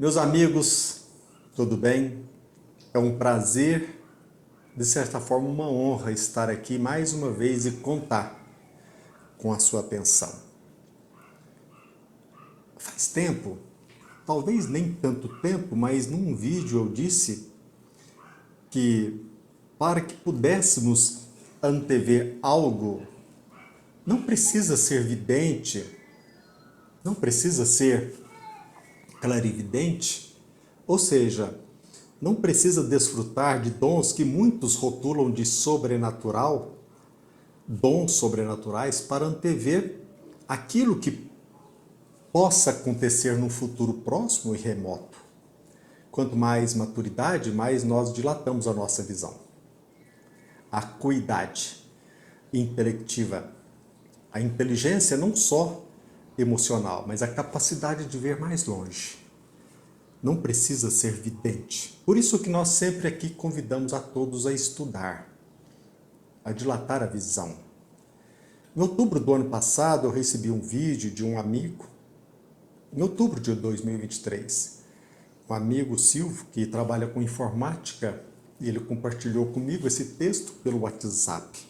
Meus amigos, tudo bem? É um prazer, de certa forma uma honra estar aqui mais uma vez e contar com a sua atenção. Faz tempo, talvez nem tanto tempo, mas num vídeo eu disse que para que pudéssemos antever algo, não precisa ser vidente, não precisa ser clarividente, ou seja, não precisa desfrutar de dons que muitos rotulam de sobrenatural, dons sobrenaturais, para antever aquilo que possa acontecer no futuro próximo e remoto. Quanto mais maturidade, mais nós dilatamos a nossa visão. A acuidade intelectiva, a inteligência não só emocional, mas a capacidade de ver mais longe. Não precisa ser vidente. Por isso que nós sempre aqui convidamos a todos a estudar, a dilatar a visão. Em outubro do ano passado, eu recebi um vídeo de um amigo, em outubro de 2023, um amigo Silvio, que trabalha com informática, e ele compartilhou comigo esse texto pelo WhatsApp.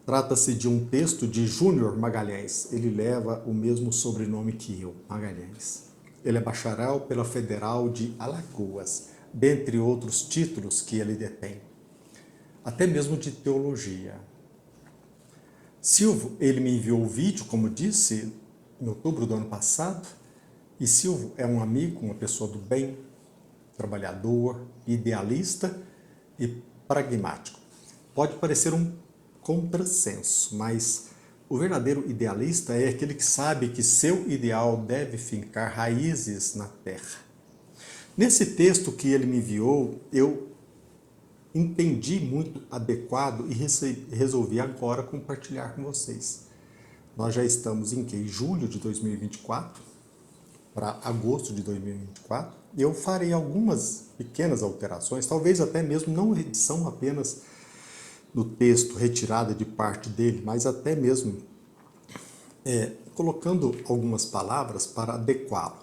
Trata-se de um texto de Júnior Magalhães. Ele leva o mesmo sobrenome que eu, Magalhães. Ele é bacharel pela Federal de Alagoas, dentre outros títulos que ele detém, até mesmo de teologia. Silvio, ele me enviou o vídeo, como disse, em outubro do ano passado, e Silvio é um amigo, uma pessoa do bem, trabalhador, idealista e pragmático. Pode parecer um contrassenso, mas o verdadeiro idealista é aquele que sabe que seu ideal deve fincar raízes na terra. Nesse texto que ele me enviou, eu entendi muito adequado e resolvi agora compartilhar com vocês. Nós já estamos em julho de 2024, para agosto de 2024, e eu farei algumas pequenas alterações, talvez até mesmo não edição apenas no texto, retirada de parte dele, mas até mesmo colocando algumas palavras para adequá-lo.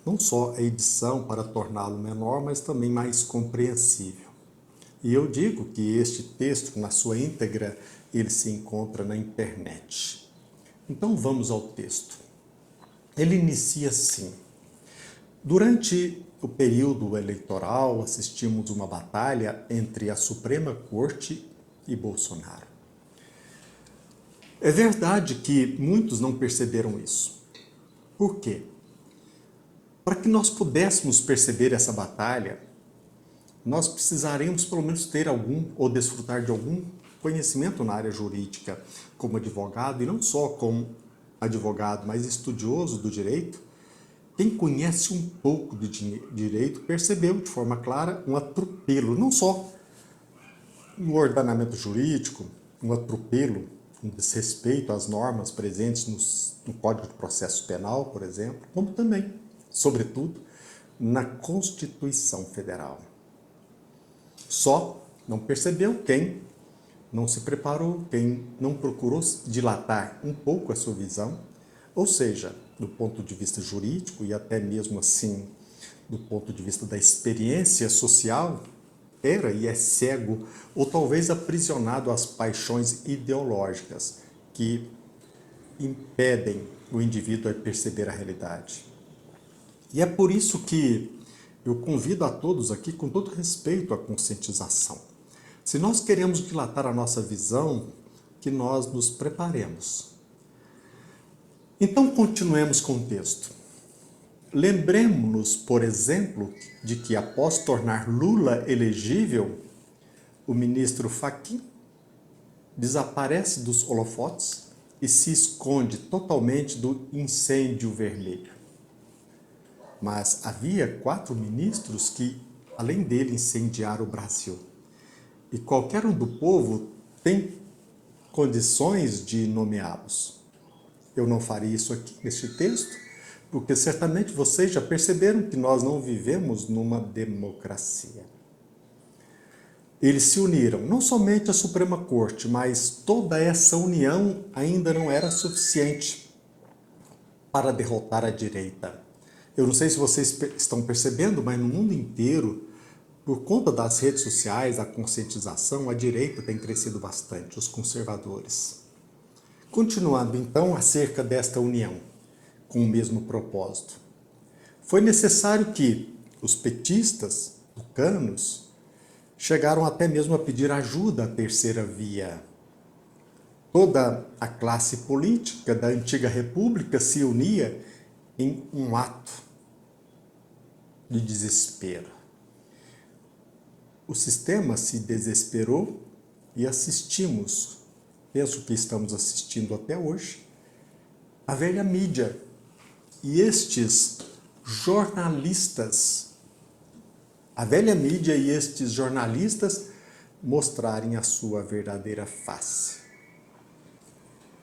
Não só a edição para torná-lo menor, mas também mais compreensível. E eu digo que este texto, na sua íntegra, ele se encontra na internet. Então vamos ao texto. Ele inicia assim: durante o período eleitoral, assistimos uma batalha entre a Suprema Corte e Bolsonaro. É verdade que muitos não perceberam isso. Por quê? Para que nós pudéssemos perceber essa batalha, nós precisaremos pelo menos ter algum ou desfrutar de algum conhecimento na área jurídica como advogado, e não só como advogado, mas estudioso do direito. Quem conhece um pouco de direito percebeu de forma clara um atropelo, não só no ordenamento jurídico, um atropelo, um desrespeito às normas presentes no Código de Processo Penal, por exemplo, como também, sobretudo, na Constituição Federal. Só não percebeu quem não se preparou, quem não procurou dilatar um pouco a sua visão, ou seja, do ponto de vista jurídico e até mesmo assim do ponto de vista da experiência social, era e é cego ou talvez aprisionado às paixões ideológicas que impedem o indivíduo a perceber a realidade. E é por isso que eu convido a todos aqui, com todo respeito à conscientização. Se nós queremos dilatar a nossa visão, que nós nos preparemos. Então, continuemos com o texto. Lembremos-nos, por exemplo, de que após tornar Lula elegível, o ministro Fachin desaparece dos holofotes e se esconde totalmente do incêndio vermelho. Mas havia 4 ministros que, além dele, incendiaram o Brasil. E qualquer um do povo tem condições de nomeá-los. Eu não farei isso aqui neste texto, porque certamente vocês já perceberam que nós não vivemos numa democracia. Eles se uniram, não somente a Suprema Corte, mas toda essa união ainda não era suficiente para derrotar a direita. Eu não sei se vocês estão percebendo, mas no mundo inteiro, por conta das redes sociais, a conscientização, a direita tem crescido bastante, os conservadores. Continuando então acerca desta união, com o mesmo propósito. Foi necessário que os petistas, tucanos, chegaram até mesmo a pedir ajuda à terceira via. Toda a classe política da antiga república se unia em um ato de desespero. O sistema se desesperou e assistimos, penso que estamos assistindo até hoje, a velha mídia e estes jornalistas, a velha mídia e estes jornalistas mostrarem a sua verdadeira face.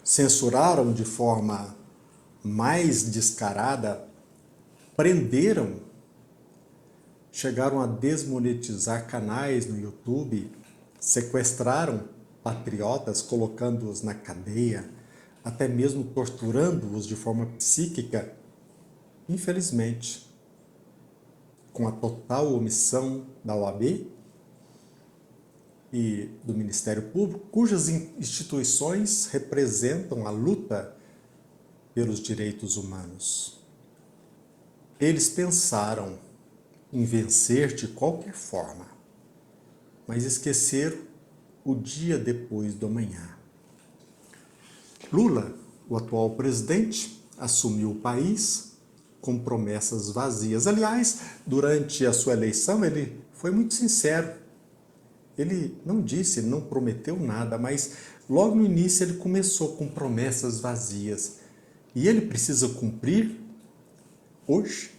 Censuraram de forma mais descarada, prenderam, chegaram a desmonetizar canais no YouTube, sequestraram patriotas, colocando-os na cadeia, até mesmo torturando-os de forma psíquica, infelizmente, com a total omissão da OAB e do Ministério Público, cujas instituições representam a luta pelos direitos humanos. Eles pensaram em vencer de qualquer forma, mas esqueceram o dia depois do amanhã. Lula, o atual presidente, assumiu o país com promessas vazias. Aliás, durante a sua eleição, ele foi muito sincero. Ele não disse, ele não prometeu nada, mas logo no início ele começou com promessas vazias. E ele precisa cumprir hoje.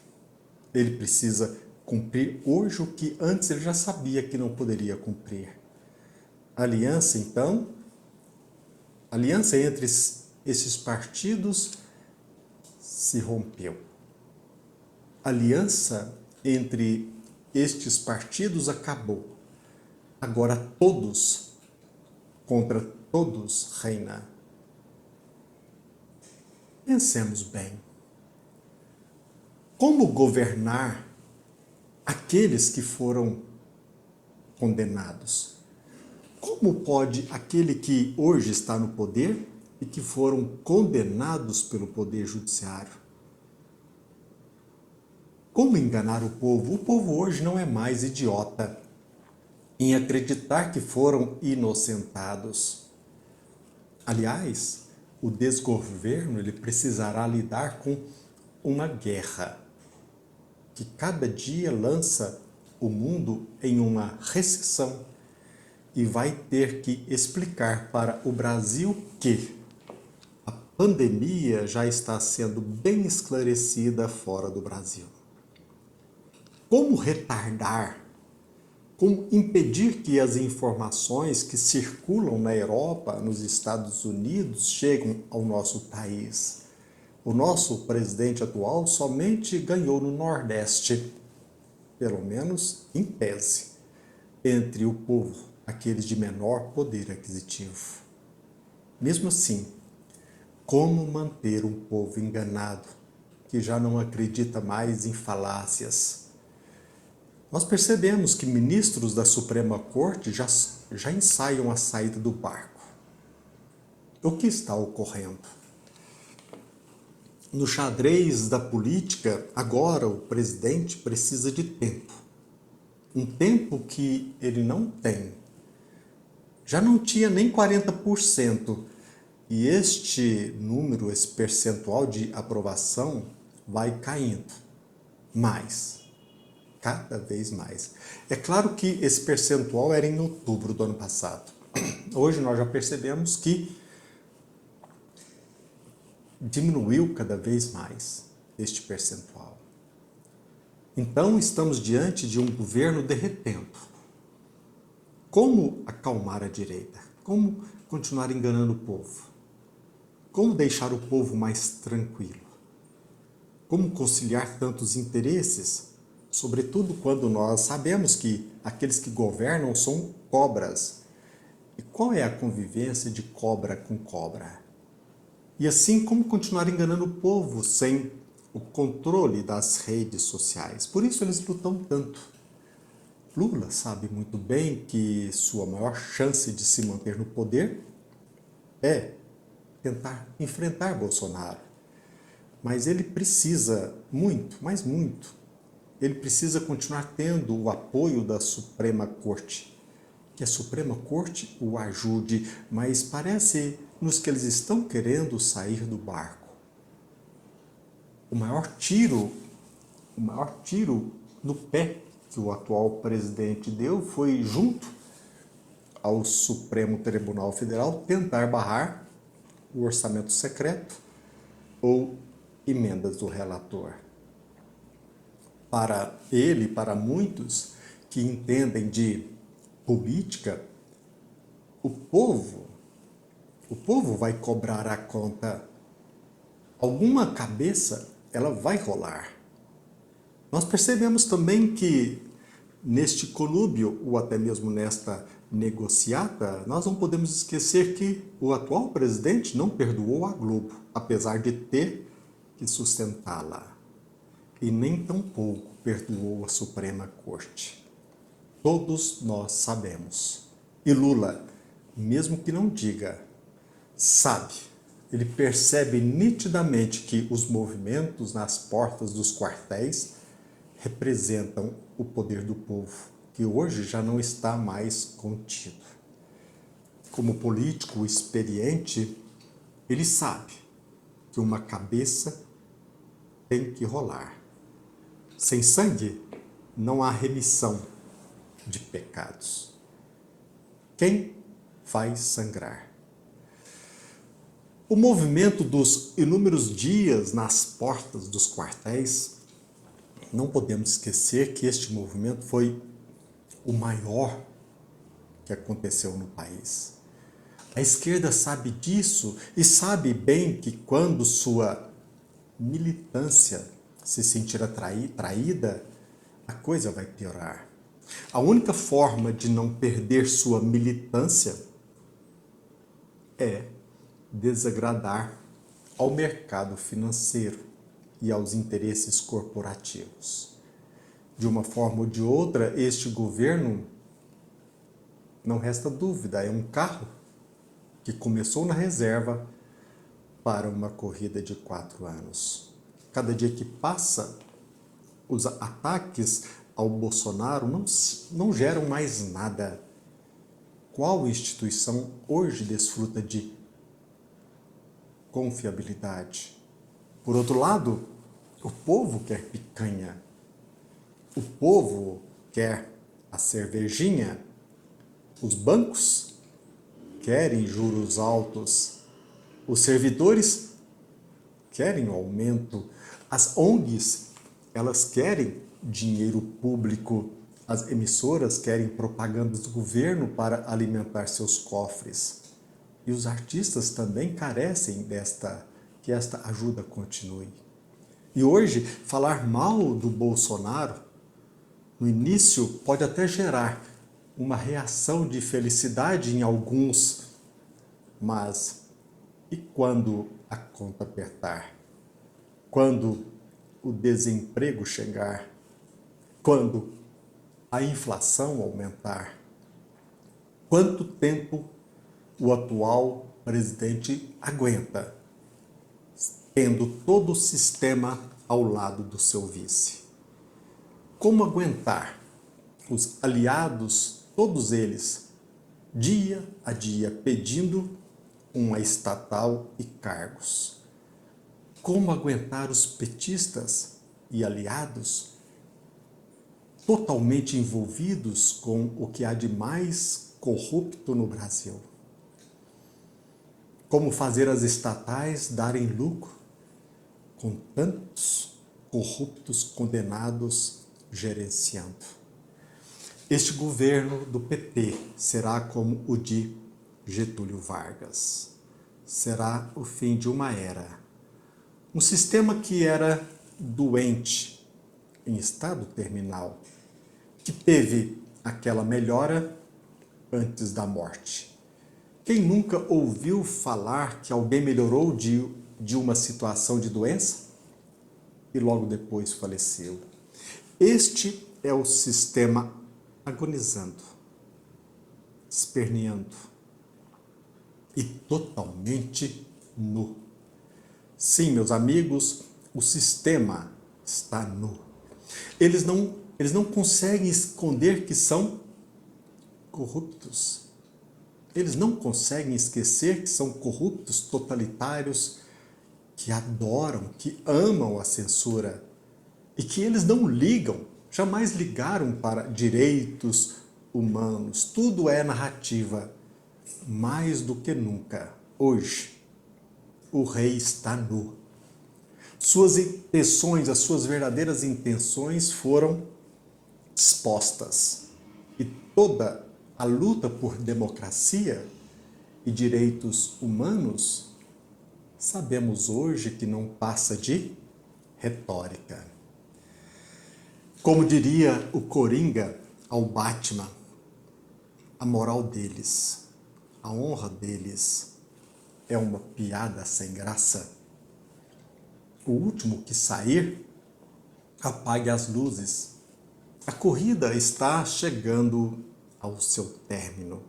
Ele precisa cumprir hoje o que antes ele já sabia que não poderia cumprir. A aliança, então, a aliança entre esses partidos se rompeu. A aliança entre estes partidos acabou. Agora todos contra todos reina. Pensemos bem. Como governar aqueles que foram condenados? Como pode aquele que hoje está no poder e que foram condenados pelo Poder Judiciário? Como enganar o povo? O povo hoje não é mais idiota em acreditar que foram inocentados. Aliás, o desgoverno ele precisará lidar com uma guerra que cada dia lança o mundo em uma recessão e vai ter que explicar para o Brasil que a pandemia já está sendo bem esclarecida fora do Brasil. Como retardar, como impedir que as informações que circulam na Europa, nos Estados Unidos, cheguem ao nosso país? O nosso presidente atual somente ganhou no Nordeste, pelo menos em tese, entre o povo, aqueles de menor poder aquisitivo. Mesmo assim, como manter um povo enganado, que já não acredita mais em falácias? Nós percebemos que ministros da Suprema Corte já ensaiam a saída do barco. O que está ocorrendo? No xadrez da política, agora o presidente precisa de tempo. Um tempo que ele não tem. Já não tinha nem 40%. E este número, esse percentual de aprovação vai caindo. Mais. Cada vez mais. É claro que esse percentual era em outubro do ano passado. Hoje nós já percebemos que diminuiu cada vez mais este percentual. Então estamos diante de um governo derretendo. Como acalmar a direita? Como continuar enganando o povo? Como deixar o povo mais tranquilo? Como conciliar tantos interesses? Sobretudo quando nós sabemos que aqueles que governam são cobras. E qual é a convivência de cobra com cobra? E assim, como continuar enganando o povo sem o controle das redes sociais. Por isso eles lutam tanto. Lula sabe muito bem que sua maior chance de se manter no poder é tentar enfrentar Bolsonaro. Mas ele precisa muito, mas muito, ele precisa continuar tendo o apoio da Suprema Corte. Que a Suprema Corte o ajude, mas parece-nos que eles estão querendo sair do barco. O maior tiro no pé que o atual presidente deu foi junto ao Supremo Tribunal Federal tentar barrar o orçamento secreto ou emendas do relator. Para ele, para muitos que entendem de política, o povo vai cobrar a conta. Alguma cabeça ela vai rolar. Nós percebemos também que neste conúbio, ou até mesmo nesta negociata, nós não podemos esquecer que o atual presidente não perdoou a Globo, apesar de ter que sustentá-la. E nem tampouco perdoou a Suprema Corte. Todos nós sabemos. E Lula, mesmo que não diga, sabe. Ele percebe nitidamente que os movimentos nas portas dos quartéis representam o poder do povo, que hoje já não está mais contido. Como político experiente, ele sabe que uma cabeça tem que rolar. Sem sangue, não há remissão de pecados. Quem vai sangrar? O movimento dos inúmeros dias nas portas dos quartéis, não podemos esquecer que este movimento foi o maior que aconteceu no país. A esquerda sabe disso e sabe bem que quando sua militância se sentir traída, a coisa vai piorar. A única forma de não perder sua militância é desagradar ao mercado financeiro e aos interesses corporativos. De uma forma ou de outra, este governo, não resta dúvida, é um carro que começou na reserva para uma corrida de 4 anos. Cada dia que passa, os ataques ao Bolsonaro não geram mais nada. Qual instituição hoje desfruta de confiabilidade? Por outro lado, o povo quer picanha. O povo quer a cervejinha. Os bancos querem juros altos. Os servidores querem o aumento. As ONGs, elas querem dinheiro público. As emissoras querem propagandas do governo para alimentar seus cofres. E os artistas também carecem que esta ajuda continue. E hoje, falar mal do Bolsonaro, no início, pode até gerar uma reação de felicidade em alguns, mas e quando a conta apertar? Quando o desemprego chegar? Quando a inflação aumentar? Quanto tempo o atual presidente aguenta, tendo todo o sistema ao lado do seu vice? Como aguentar os aliados, todos eles, dia a dia, pedindo uma estatal e cargos? Como aguentar os petistas e aliados totalmente envolvidos com o que há de mais corrupto no Brasil? Como fazer as estatais darem lucro com tantos corruptos condenados gerenciando? Este governo do PT será como o de Getúlio Vargas. Será o fim de uma era. Um sistema que era doente, em estado terminal, que teve aquela melhora antes da morte. Quem nunca ouviu falar que alguém melhorou de uma situação de doença? e logo depois faleceu. Este é o sistema agonizando, esperneando e totalmente nu. Sim, meus amigos, o sistema está nu. Eles não conseguem esconder que são corruptos. Eles não conseguem esquecer que são corruptos, totalitários, que adoram, que amam a censura e que eles não ligam, jamais ligaram para direitos humanos. Tudo é narrativa. Mais do que nunca, hoje, o rei está nu. Suas intenções, as suas verdadeiras intenções foram expostas. E toda a luta por democracia e direitos humanos, sabemos hoje que não passa de retórica. Como diria o Coringa ao Batman, a moral deles, a honra deles é uma piada sem graça. O último que sair, apague as luzes. A corrida está chegando ao seu término.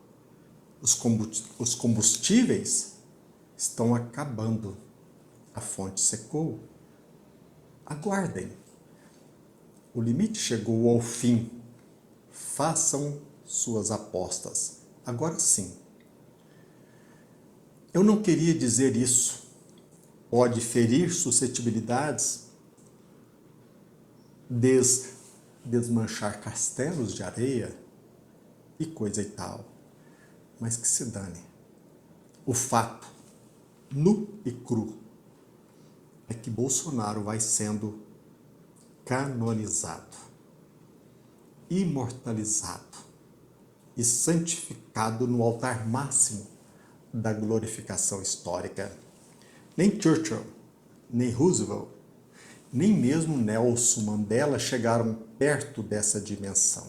Os combustíveis estão acabando. A fonte secou. Aguardem. O limite chegou ao fim. Façam suas apostas. Agora sim. Eu não queria dizer isso. Pode ferir suscetibilidades, desmanchar castelos de areia e coisa e tal. Mas que se dane. O fato, nu e cru, é que Bolsonaro vai sendo canonizado, imortalizado e santificado no altar máximo da glorificação histórica. Nem Churchill, nem Roosevelt, nem mesmo Nelson Mandela chegaram perto dessa dimensão.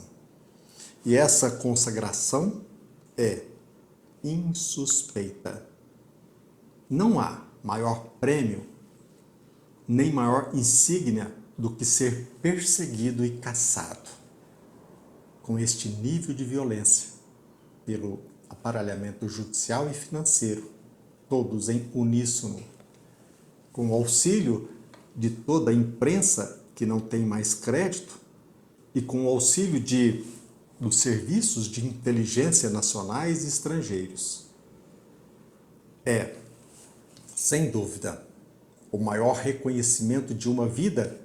E essa consagração é insuspeita. Não há maior prêmio, nem maior insígnia do que ser perseguido e caçado. Com este nível de violência, pelo aparelhamento judicial e financeiro, todos em uníssono, com o auxílio de toda a imprensa que não tem mais crédito e com o auxílio dos serviços de inteligência nacionais e estrangeiros. É, sem dúvida, o maior reconhecimento de uma vida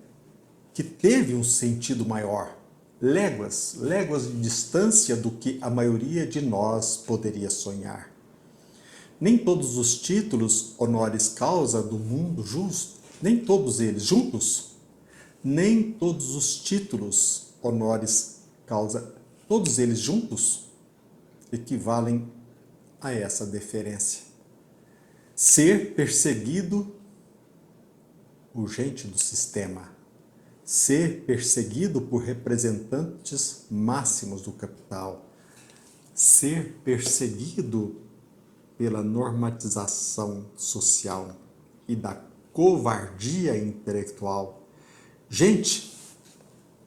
que teve um sentido maior, léguas de distância do que a maioria de nós poderia sonhar. Nem todos os títulos honoris causa do mundo justo, nem todos eles juntos, nem todos os títulos honoris causa, todos eles juntos, equivalem a essa deferência. Ser perseguido por gente do sistema, ser perseguido por representantes máximos do capital, ser perseguido pela normatização social e da covardia intelectual. Gente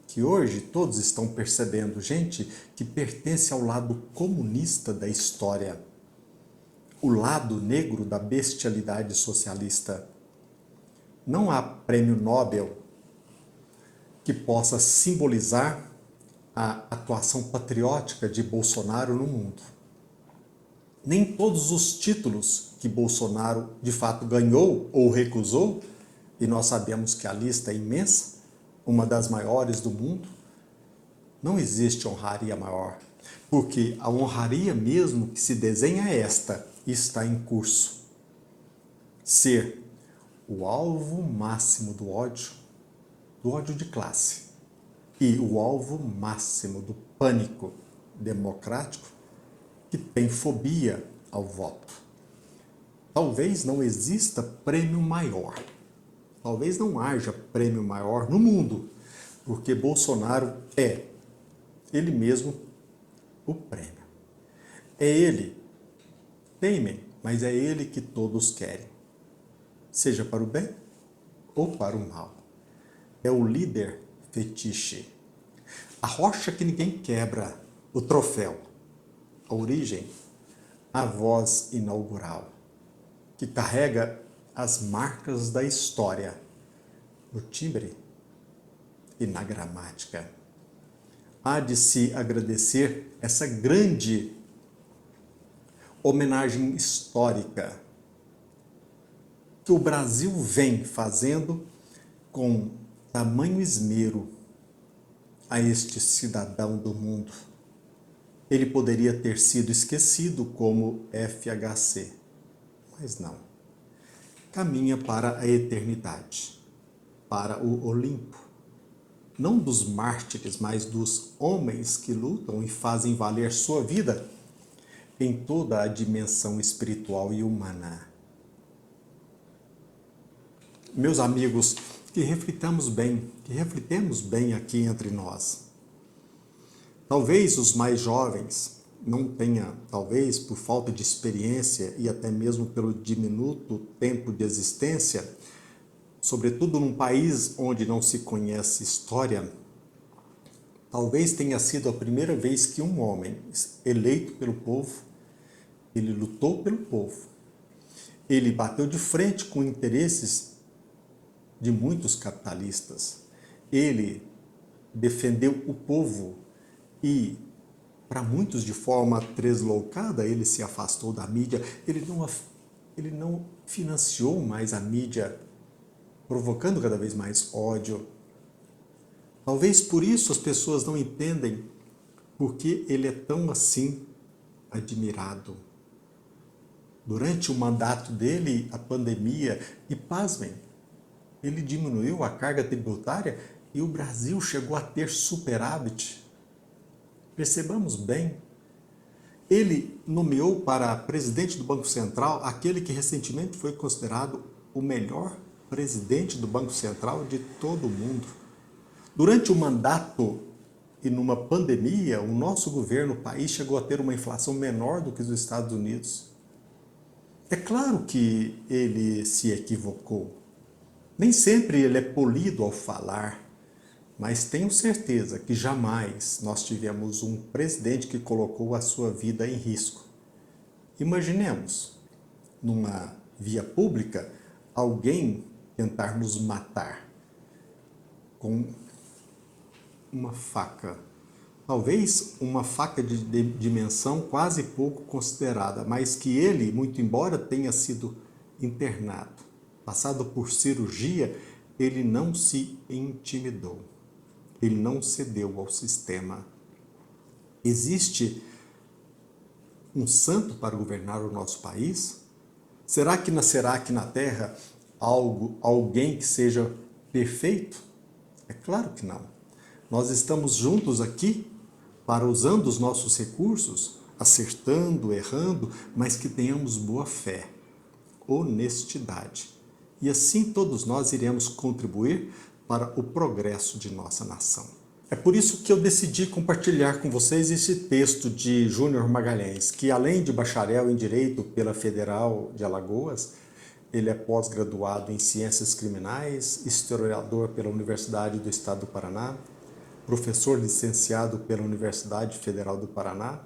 que hoje todos estão percebendo, gente que pertence ao lado comunista da história, o lado negro da bestialidade socialista. Não há prêmio Nobel que possa simbolizar a atuação patriótica de Bolsonaro no mundo. Nem todos os títulos que Bolsonaro de fato ganhou ou recusou, e nós sabemos que a lista é imensa, uma das maiores do mundo, não existe honraria maior, porque a honraria mesmo que se desenha é esta, e está em curso. Ser o alvo máximo do ódio de classe, e o alvo máximo do pânico democrático que tem fobia ao voto. Talvez não exista prêmio maior, talvez não haja prêmio maior no mundo, porque Bolsonaro é, ele mesmo, o prêmio. É ele, temem, mas é ele que todos querem, seja para o bem ou para o mal. é o líder fetiche. A rocha que ninguém quebra, o troféu. A origem, a voz inaugural, que carrega as marcas da história, no timbre e na gramática. Há de se agradecer essa grande homenagem histórica que o Brasil vem fazendo com tamanho esmero a este cidadão do mundo. Ele poderia ter sido esquecido como FHC, mas não. Caminha para a eternidade, para o Olimpo. Não dos mártires, mas dos homens que lutam e fazem valer sua vida em toda a dimensão espiritual e humana. Meus amigos, que reflitamos bem, aqui entre nós. Talvez os mais jovens não tenham, talvez por falta de experiência e até mesmo pelo diminuto tempo de existência, sobretudo num país onde não se conhece história, talvez tenha sido a primeira vez que um homem eleito pelo povo, ele lutou pelo povo, ele bateu de frente com interesses de muitos capitalistas, ele defendeu o povo e, para muitos de forma tresloucada, ele se afastou da mídia, ele não financiou mais a mídia, provocando cada vez mais ódio. Talvez por isso as pessoas não entendem por que ele é tão assim admirado. Durante o mandato dele, a pandemia, e pasmem, ele diminuiu a carga tributária e o Brasil chegou a ter superávit. Percebamos bem, ele nomeou para presidente do Banco Central aquele que recentemente foi considerado o melhor presidente do Banco Central de todo o mundo. Durante o mandato e numa pandemia, o nosso governo, o país, chegou a ter uma inflação menor do que os Estados Unidos. É claro que ele se equivocou. Nem sempre ele é polido ao falar, mas tenho certeza que jamais nós tivemos um presidente que colocou a sua vida em risco. Imaginemos, numa via pública, alguém tentar nos matar com uma faca. Talvez uma faca de dimensão quase pouco considerada, mas que ele, muito embora tenha sido internado, passado por cirurgia, ele não se intimidou. Ele não cedeu ao sistema. Existe um santo para governar o nosso país? Será que nascerá aqui na Terra alguém que seja perfeito? É claro que não. Nós estamos juntos aqui para, usando os nossos recursos, acertando, errando, mas que tenhamos boa fé, honestidade. E assim todos nós iremos contribuir para o progresso de nossa nação. É por isso que eu decidi compartilhar com vocês esse texto de Júnior Magalhães, que além de bacharel em Direito pela Federal de Alagoas, ele é pós-graduado em Ciências Criminais, historiador pela Universidade do Estado do Paraná, professor licenciado pela Universidade Federal do Paraná,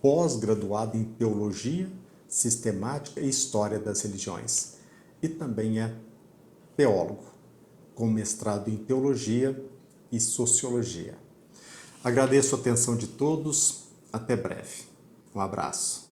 pós-graduado em Teologia, Sistemática e História das Religiões. E também é teólogo, com mestrado em Teologia e Sociologia. Agradeço a atenção de todos. Até breve. Um abraço.